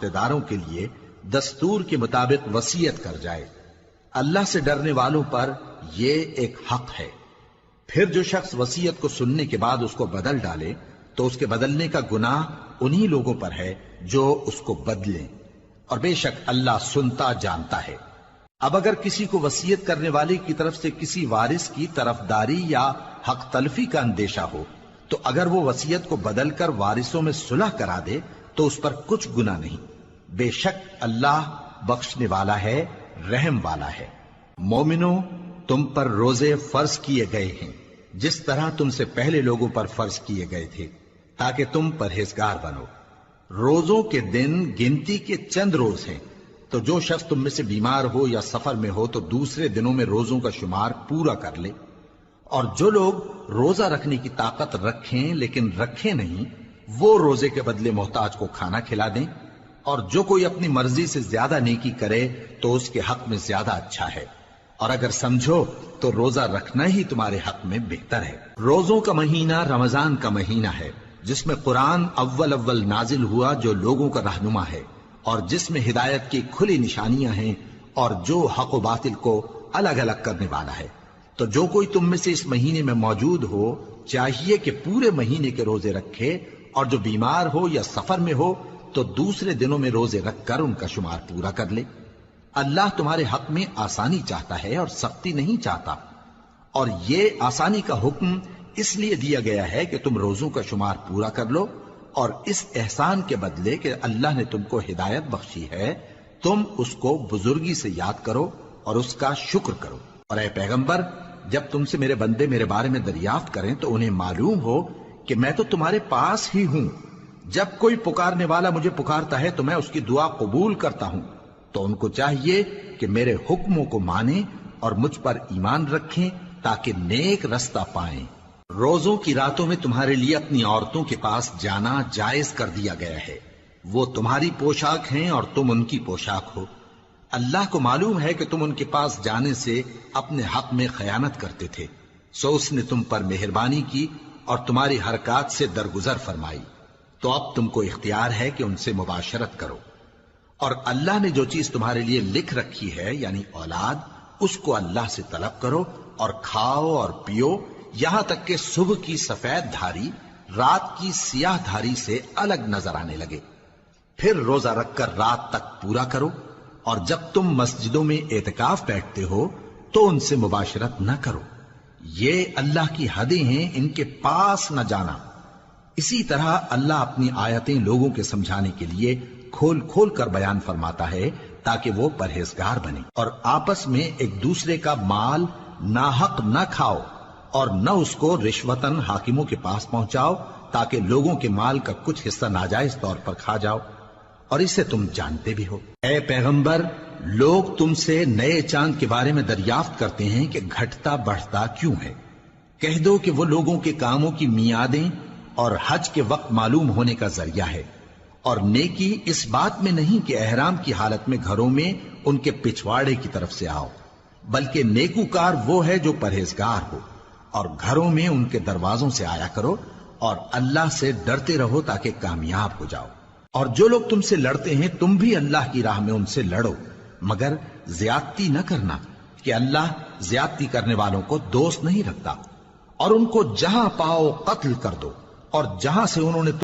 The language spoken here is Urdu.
رشتہ داروں کے لیے دستور کے مطابق وصیت کر جائے۔ اللہ سے ڈرنے والوں پر یہ ایک حق ہے۔ پھر جو شخص وصیت کو سننے کے بعد اس کو بدل ڈالے تو اس کے بدلنے کا گناہ انہی لوگوں پر ہے جو اس کو بدلیں، اور بے شک اللہ سنتا جانتا ہے۔ اب اگر کسی کو وصیت کرنے والے کی طرف سے کسی وارث کی طرفداری یا حق تلفی کا اندیشہ ہو تو اگر وہ وصیت کو بدل کر وارثوں میں صلح کرا دے تو اس پر کچھ گناہ نہیں، بے شک اللہ بخشنے والا ہے، رحم والا ہے۔ مومنو، تم پر روزے فرض کیے گئے ہیں جس طرح تم سے پہلے لوگوں پر فرض کیے گئے تھے تاکہ تم پرہیزگار بنو۔ روزوں کے دن گنتی کے چند روز ہیں، تو جو شخص تم میں سے بیمار ہو یا سفر میں ہو تو دوسرے دنوں میں روزوں کا شمار پورا کر لے۔ اور جو لوگ روزہ رکھنے کی طاقت رکھیں لیکن رکھیں نہیں، وہ روزے کے بدلے محتاج کو کھانا کھلا دیں۔ اور جو کوئی اپنی مرضی سے زیادہ نیکی کرے تو اس کے حق میں زیادہ اچھا ہے، اور اگر سمجھو تو روزہ رکھنا ہی تمہارے حق میں بہتر ہے۔ روزوں کا مہینہ رمضان کا مہینہ ہے جس میں قرآن اول نازل ہوا، جو لوگوں کا رہنما ہے اور جس میں ہدایت کی کھلی نشانیاں ہیں اور جو حق و باطل کو الگ الگ کرنے والا ہے۔ تو جو کوئی تم میں سے اس مہینے میں موجود ہو چاہیے کہ پورے مہینے کے روزے رکھے، اور جو بیمار ہو یا سفر میں ہو تو دوسرے دنوں میں روزے رکھ کر ان کا شمار پورا کر لے۔ اللہ تمہارے حق میں آسانی چاہتا ہے اور سختی نہیں چاہتا، اور یہ آسانی کا حکم اس لیے دیا گیا ہے کہ تم روزوں کا شمار پورا کر لو، اور اس احسان کے بدلے کہ اللہ نے تم کو ہدایت بخشی ہے تم اس کو بزرگی سے یاد کرو اور اس کا شکر کرو۔ اور اے پیغمبر، جب تم سے میرے بندے میرے بارے میں دریافت کریں تو انہیں معلوم ہو کہ میں تو تمہارے پاس ہی ہوں۔ جب کوئی پکارنے والا مجھے پکارتا ہے تو میں اس کی دعا قبول کرتا ہوں، تو ان کو چاہیے کہ میرے حکموں کو مانیں اور مجھ پر ایمان رکھیں تاکہ نیک رستہ پائیں۔ روزوں کی راتوں میں تمہارے لیے اپنی عورتوں کے پاس جانا جائز کر دیا گیا ہے، وہ تمہاری پوشاک ہیں اور تم ان کی پوشاک ہو۔ اللہ کو معلوم ہے کہ تم ان کے پاس جانے سے اپنے حق میں خیانت کرتے تھے، سو اس نے تم پر مہربانی کی اور تمہاری حرکات سے درگزر فرمائی، تو اب تم کو اختیار ہے کہ ان سے مباشرت کرو۔ اور اللہ نے جو چیز تمہارے لیے لکھ رکھی ہے یعنی اولاد، اس کو اللہ سے طلب کرو اور کھاؤ اور پیو یہاں تک کہ صبح کی سفید دھاری رات کی سیاہ دھاری سے الگ نظر آنے لگے، پھر روزہ رکھ کر رات تک پورا کرو۔ اور جب تم مسجدوں میں اعتکاف بیٹھتے ہو تو ان سے مباشرت نہ کرو، یہ اللہ کی حدیں ہیں، ان کے پاس نہ جانا۔ اسی طرح اللہ اپنی آیتیں لوگوں کے سمجھانے کے لیے کھول کھول کر بیان فرماتا ہے تاکہ وہ پرہیزگار بنے۔ اور آپس میں ایک دوسرے کا مال ناحق نہ کھاؤ اور نہ اس کو رشوتاً حاکموں کے پاس پہنچاؤ تاکہ لوگوں کے مال کا کچھ حصہ ناجائز طور پر کھا جاؤ، اور اسے تم جانتے بھی ہو۔ اے پیغمبر، لوگ تم سے نئے چاند کے بارے میں دریافت کرتے ہیں کہ گھٹتا بڑھتا کیوں ہے۔ کہہ دو کہ وہ لوگوں کے کاموں کی میعادیں اور حج کے وقت معلوم ہونے کا ذریعہ ہے، اور نیکی اس بات میں نہیں کہ احرام کی حالت میں گھروں میں ان کے پچھواڑے کی طرف سے آؤ، بلکہ نیکوکار وہ ہے جو پرہیزگار ہو، اور گھروں میں ان کے دروازوں سے آیا کرو اور اللہ سے ڈرتے رہو تاکہ کامیاب ہو جاؤ۔ اور جو لوگ تم سے لڑتے ہیں تم بھی اللہ کی راہ میں ان سے لڑو، مگر زیادتی نہ کرنا کہ اللہ زیادتی کرنے والوں کو دوست نہیں رکھتا۔ اور ان کو جہاں پاؤ قتل کر دو، اور جہاں سے انہوں نے